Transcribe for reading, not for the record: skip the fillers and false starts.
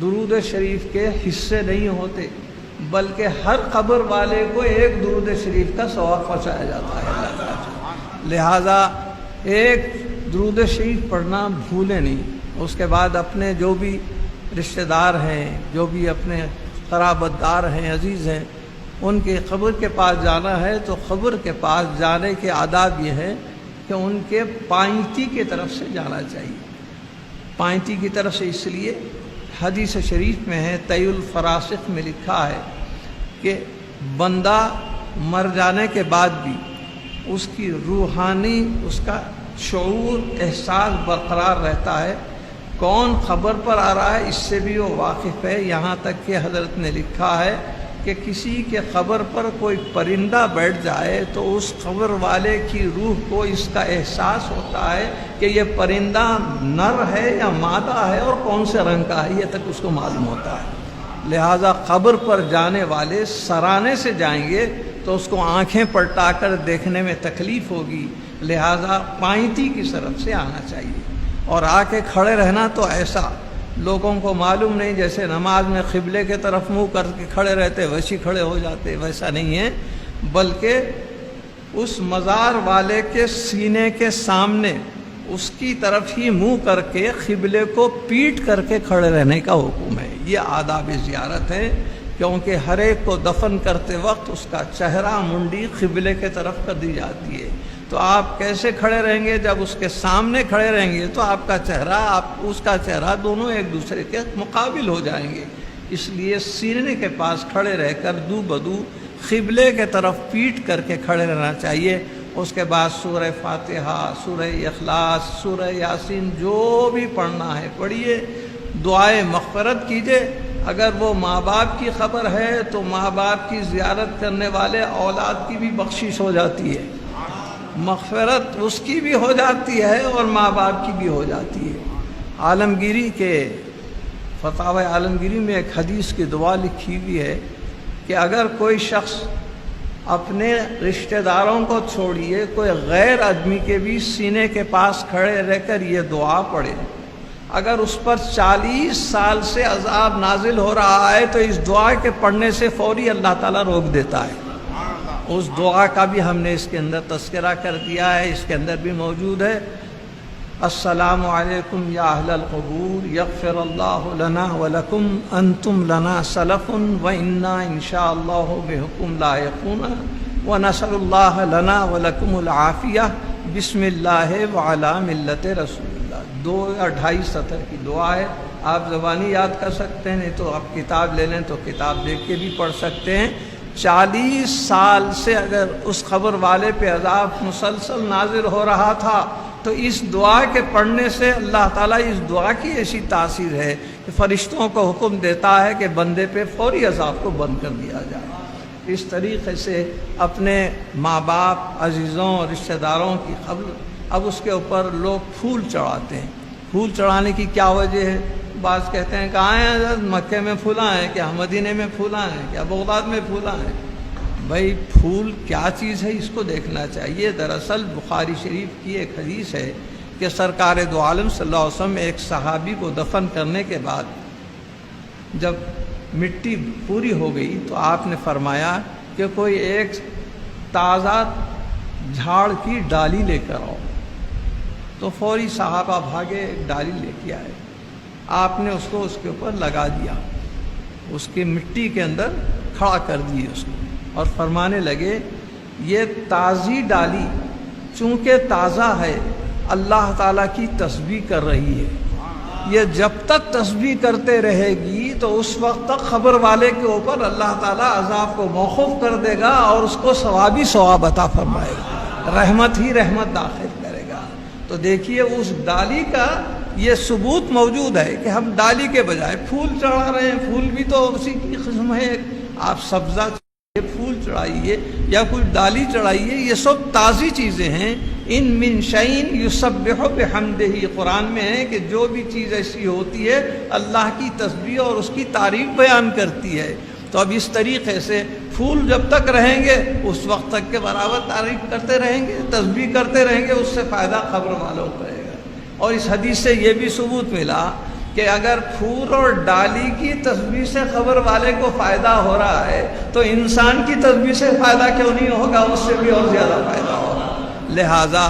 درود شریف کے حصے نہیں ہوتے، بلکہ ہر قبر والے کو ایک درود شریف کا ثواب پہنچایا جاتا ہے اللہ تعالیٰ۔ لہٰذا ایک درود شریف پڑھنا بھولیں نہیں۔ اس کے بعد اپنے جو بھی رشتہ دار ہیں، جو بھی اپنے قرابت دار ہیں، عزیز ہیں، ان کی قبر کے پاس جانا ہے تو قبر کے پاس جانے کے آداب یہ ہے کہ ان کے پائنتی کی طرف سے جانا چاہیے۔ پائنتی کی طرف سے اس لیے حدیث شریف میں ہے، طی الفراسخ میں لکھا ہے کہ بندہ مر جانے کے بعد بھی اس کی روحانی، اس کا شعور، احساس برقرار رہتا ہے۔ کون خبر پر آ رہا ہے اس سے بھی وہ واقف ہے، یہاں تک کہ حضرت نے لکھا ہے کہ کسی کے قبر پر کوئی پرندہ بیٹھ جائے تو اس قبر والے کی روح کو اس کا احساس ہوتا ہے کہ یہ پرندہ نر ہے یا مادہ ہے اور کون سے رنگ کا ہے، یہ تک اس کو معلوم ہوتا ہے۔ لہٰذا قبر پر جانے والے سرانے سے جائیں گے تو اس کو آنکھیں پلٹا کر دیکھنے میں تکلیف ہوگی، لہٰذا پائنتی کی طرف سے آنا چاہیے۔ اور آ کے کھڑے رہنا تو ایسا لوگوں کو معلوم نہیں، جیسے نماز میں قبلے کے طرف منہ کر کے کھڑے رہتے ویسے کھڑے ہو جاتے، ویسا نہیں ہے، بلکہ اس مزار والے کے سینے کے سامنے اس کی طرف ہی منہ کر کے قبلے کو پیٹ کر کے کھڑے رہنے کا حکم ہے۔ یہ آداب زیارت ہے، کیونکہ ہر ایک کو دفن کرتے وقت اس کا چہرہ، منڈی قبلے کے طرف کر دی جاتی ہے۔ تو آپ کیسے کھڑے رہیں گے؟ جب اس کے سامنے کھڑے رہیں گے تو آپ کا چہرہ، اس کا چہرہ دونوں ایک دوسرے کے مقابل ہو جائیں گے۔ اس لیے سینے کے پاس کھڑے رہ کر دو بدو قبلے کے طرف پیٹ کر کے کھڑے رہنا چاہیے۔ اس کے بعد سورہ فاتحہ، سورہ اخلاص، سورہ یاسین جو بھی پڑھنا ہے پڑھیے، دعائے مغفرت کیجیے۔ اگر وہ ماں باپ کی خبر ہے تو ماں باپ کی زیارت کرنے والے اولاد کی بھی بخشش ہو جاتی ہے، مغفرت اس کی بھی ہو جاتی ہے اور ماں باپ کی بھی ہو جاتی ہے۔ عالمگیری کے فتاوی عالمگیری میں ایک حدیث کی دعا لکھی ہوئی ہے کہ اگر کوئی شخص اپنے رشتہ داروں کو چھوڑیے، کوئی غیر آدمی کے بھی سینے کے پاس کھڑے رہ کر یہ دعا پڑھے، اگر اس پر 40 سال سے عذاب نازل ہو رہا ہے تو اس دعا کے پڑھنے سے فوری اللہ تعالیٰ روک دیتا ہے۔ اس دعا کا بھی ہم نے اس کے اندر تذکرہ کر دیا ہے، اس کے اندر بھی موجود ہے۔ السلام علیکم یا اہل القبور یغفر اللہ لنا ولکم انتم لنا سلف وانا انشاءاللہ بحکم لاحقون ونسأل اللہ لنا ولکم العافیہ بسم اللہ وعلی ملت رسول اللہ۔ 2 یا 2.5 سطر کی دعا ہے، آپ زبانی یاد کر سکتے ہیں، نہیں تو آپ کتاب لے لیں تو کتاب دیکھ کے بھی پڑھ سکتے ہیں۔ 40 سال سے اگر اس خبر والے پہ عذاب مسلسل نازل ہو رہا تھا تو اس دعا کے پڑھنے سے اللہ تعالیٰ، اس دعا کی ایسی تاثیر ہے کہ فرشتوں کو حکم دیتا ہے کہ بندے پہ فوری عذاب کو بند کر دیا جائے۔ اس طریقے سے اپنے ماں باپ، عزیزوں، رشتہ داروں کی قبر، اب اس کے اوپر لوگ پھول چڑھاتے ہیں۔ پھول چڑھانے کی کیا وجہ ہے؟ بعض کہتے ہیں کہاں ہیں حضرت؟ مکے میں پھولا ہیں کیا؟ مدینے میں پھولا ہیں کیا؟ بغداد میں پھولا ہیں؟ بھائی پھول کیا چیز ہے اس کو دیکھنا چاہیے۔ دراصل بخاری شریف کی ایک حدیث ہے کہ سرکار دو عالم صلی اللہ علیہ وسلم ایک صحابی کو دفن کرنے کے بعد جب مٹی پوری ہو گئی تو آپ نے فرمایا کہ کوئی ایک تازہ جھاڑ کی ڈالی لے کر آؤ۔ تو فوری صحابہ بھاگے، ایک ڈالی لے کے آئے، آپ نے اس کو اس کے اوپر لگا دیا، اس کی مٹی کے اندر کھڑا کر دیے اس کو، اور فرمانے لگے یہ تازی ڈالی چونکہ تازہ ہے اللہ تعالیٰ کی تسبیح کر رہی ہے، یہ جب تک تسبیح کرتے رہے گی تو اس وقت تک خبر والے کے اوپر اللہ تعالیٰ عذاب کو موقوف کر دے گا اور اس کو ثواب ہی ثواب عطا فرمائے گا، رحمت ہی رحمت داخل کرے گا۔ تو دیکھیے اس ڈالی کا یہ ثبوت موجود ہے کہ ہم ڈالی کے بجائے پھول چڑھا رہے ہیں۔ پھول بھی تو اسی کی قسم ہے، آپ سبزہ پھول چڑھائیے یا کوئی ڈالی چڑھائیے، یہ سب تازی چیزیں ہیں۔ ان من شیء یسبح بحمدہ، قرآن میں ہے کہ جو بھی چیز ایسی ہوتی ہے اللہ کی تسبیح اور اس کی تعریف بیان کرتی ہے۔ تو اب اس طریقے سے پھول جب تک رہیں گے اس وقت تک کے برابر تعریف کرتے رہیں گے، تسبیح کرتے رہیں گے، اس سے فائدہ خبر والوں کو رہے گا۔ اور اس حدیث سے یہ بھی ثبوت ملا کہ اگر پھول اور ڈالی کی تسبیح سے قبر والے کو فائدہ ہو رہا ہے تو انسان کی تسبیح سے فائدہ کیوں نہیں ہوگا؟ اس سے بھی اور زیادہ فائدہ ہوگا۔ لہٰذا